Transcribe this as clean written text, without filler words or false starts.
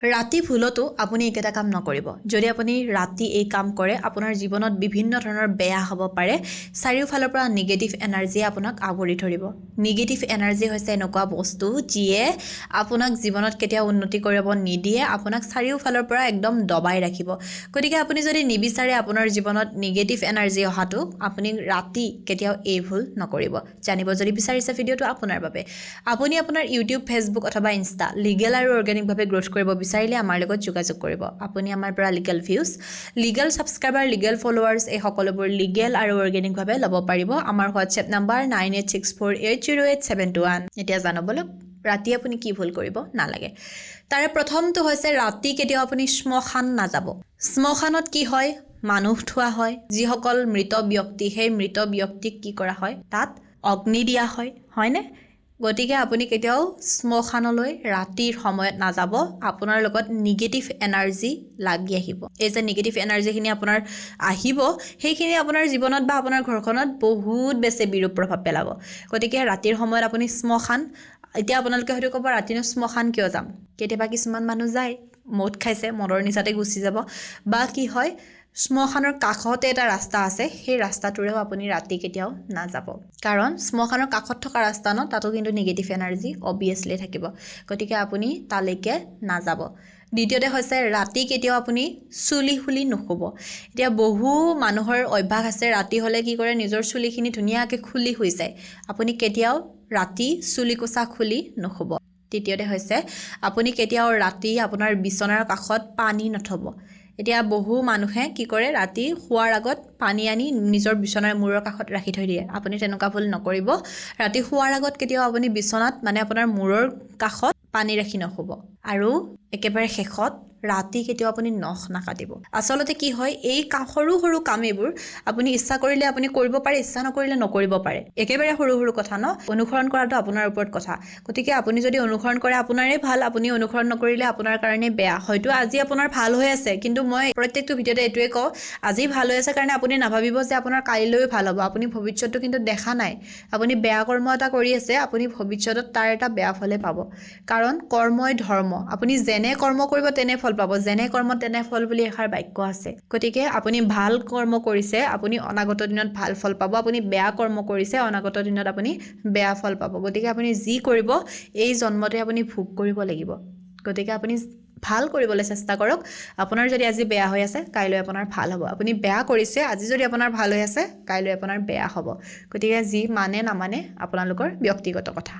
ৰাতি ভুলতো আপুনি একেটা কাম নকৰিব যদি আপুনি ৰাতি এই কাম কৰে আপোনাৰ জীৱনত বিভিন্ন ধৰণৰ বেয়া হ'ব পাৰে চাৰিওফালৰ পৰা নিগেটিভ এনাৰ্জিয়ে আপোনাক আৱৰি ধৰিব নিগেটিভ এনাৰ্জি হৈছে এনেকুৱা বস্তু যিয়ে আপোনাক জীৱনত কেতিয়াও উন্নতি কৰিব নিদিয়ে আপোনাক চাৰিওফালৰ পৰা একদম দবাই ৰাখিব গতিকে আপুনি যদি নিবিচাৰে আপোনাৰ জীৱনত নিগেটিভ এনাৰ্জি অহাটো আপুনি ৰাতি কেতিয়াও এই ভুল নকৰিব জানিব যদি বিচাৰিছে ভিডিঅ'টো আপোনাৰ বাবে আপুনি আপোনাৰ ইউটিউব ফেচবুক অথবা ইনষ্টা লিগেল আৰু অৰ্গেনিকভাৱে গ্ৰোথ কৰিব বিচাৰিলে আমাৰ লগত যোগাযোগ কৰিব আপুনি আমাৰ পৰা legal views legal subscriber legal followers এই সকলোবোৰ লিগেল আৰু অৰ্গেনিকভাৱে ল'ব পাৰিব আমাৰ হোৱাটছএপ নাম্বাৰ 9864808721 এতিয়া জানিবলৈ ৰাতি আপুনি কি ভুল কৰিব নালাগে তাৰে প্ৰথমটো হৈছে ৰাতি কেতিয়াও আপুনি শ্মশান নাযাব শ্মশানত কি হয় মানুহ থোৱা হয় যিসকল মৃত ব্যক্তি সেই মৃত ব্যক্তিক কি কৰা হয় তাত অগ্নি দিয়া হয় হয়নে গতিকে আপুনি কেতিয়াও শ্মশানলৈ ৰাতিৰ সময়ত নাযাব আপোনাৰ লগত নিগেটিভ এনাৰ্জি লাগি আহিব এই যে নিগেটিভ এনাৰ্জিখিনি আপোনাৰ আহিব সেইখিনি আপোনাৰ জীৱনত বা আপোনাৰ ঘৰখনত বহুত বেছি বিৰূপ প্ৰভাৱ পেলাব গতিকে ৰাতিৰ সময়ত আপুনি শ্মশান এতিয়া আপোনালোকে হয়তো ক'ব ৰাতিনো শ্মশান কিয় যাম কেতিয়াবা কিছুমান মানুহ যায় মদ খাইছে মদৰ নিচাতে গুচি যাব বা কি হয় শ্মশানৰ কাষতে এটা ৰাস্তা আছে সেই ৰাস্তাটোৰেও আপুনি ৰাতি কেতিয়াও নাযাব কাৰণ শ্মশানৰ কাষত থকা ৰাস্তা ন তাতো কিন্তু নিগেটিভ এনাৰ্জি অবিয়াছলি থাকিব গতিকে আপুনি তালৈকে নাযাব দ্বিতীয়তে হৈছে ৰাতি কেতিয়াও আপুনি চুলি খুলি নুশুব এতিয়া বহু মানুহৰ অভ্যাস আছে ৰাতি হ'লে কি কৰে নিজৰ চুলিখিনি ধুনীয়াকৈ খুলি শুই যায় আপুনি কেতিয়াও ৰাতি চুলি কোচা খুলি নুশুব তৃতীয়তে হৈছে আপুনি কেতিয়াও ৰাতি আপোনাৰ বিচনাৰ কাষত পানী নথব এতিয়া বহু মানুহে কি কৰে ৰাতি শুৱাৰ আগত পানী আনি নিজৰ বিচনাৰ মূৰৰ কাষত ৰাখি থৈ দিয়ে আপুনি তেনেকুৱা ভুল নকৰিব ৰাতি শুৱাৰ আগত কেতিয়াও আপুনি বিচনাত মানে আপোনাৰ মূৰৰ কাষত পানী ৰাখি নশুব আৰু একেবাৰে শেষত ৰাতি কেতিয়াও আপুনি নখ নাকাটিব আচলতে কি হয় এই সৰু সৰু কাম এইবোৰ আপুনি ইচ্ছা কৰিলে আপুনি কৰিব পাৰে ইচ্ছা নকৰিলে নকৰিব পাৰে একেবাৰে সৰু সৰু কথা ন অনুসৰণ কৰাটো আপোনাৰ ওপৰত কথা গতিকে আপুনি যদি অনুসৰণ কৰে আপোনাৰে ভাল আপুনি অনুসৰণ নকৰিলে আপোনাৰ কাৰণে বেয়া হয়তো আজি আপোনাৰ ভাল হৈ আছে কিন্তু মই প্ৰত্যেকটো ভিডিঅ'তে এইটোৱে কওঁ আজি ভাল হৈ আছে কাৰণে আপুনি নাভাবিব যে আপোনাৰ কাইলৈও ভাল হ'ব আপুনি ভৱিষ্যতটো কিন্তু দেখা নাই আপুনি বেয়া কৰ্ম এটা কৰি আছে আপুনি ভৱিষ্যতত তাৰ এটা বেয়া ফলে পাব কাৰণ কৰ্মই ধৰ্ম আপুনি যেনে কৰ্ম কৰিব তেনে ফল পাব যেনে কৰ্ম তেনে ফল বুলি এষাৰ বাক্য আছে গতিকে আপুনি ভাল কৰ্ম কৰিছে আপুনি অনাগত দিনত ভাল ফল পাব আপুনি বেয়া কৰ্ম কৰিছে অনাগত দিনত আপুনি বেয়া ফল পাব গতিকে আপুনি যি কৰিব এই জন্মতে আপুনি ভোগ কৰিব লাগিব গতিকে আপুনি ভাল কৰিবলৈ চেষ্টা কৰক আপোনাৰ যদি আজি বেয়া হৈ আছে কাইলৈ আপোনাৰ ভাল হ'ব আপুনি বেয়া কৰিছে আজি যদি আপোনাৰ ভাল হৈ আছে কাইলৈ আপোনাৰ বেয়া হ'ব গতিকে যি মানে নামানে আপোনালোকৰ ব্যক্তিগত কথা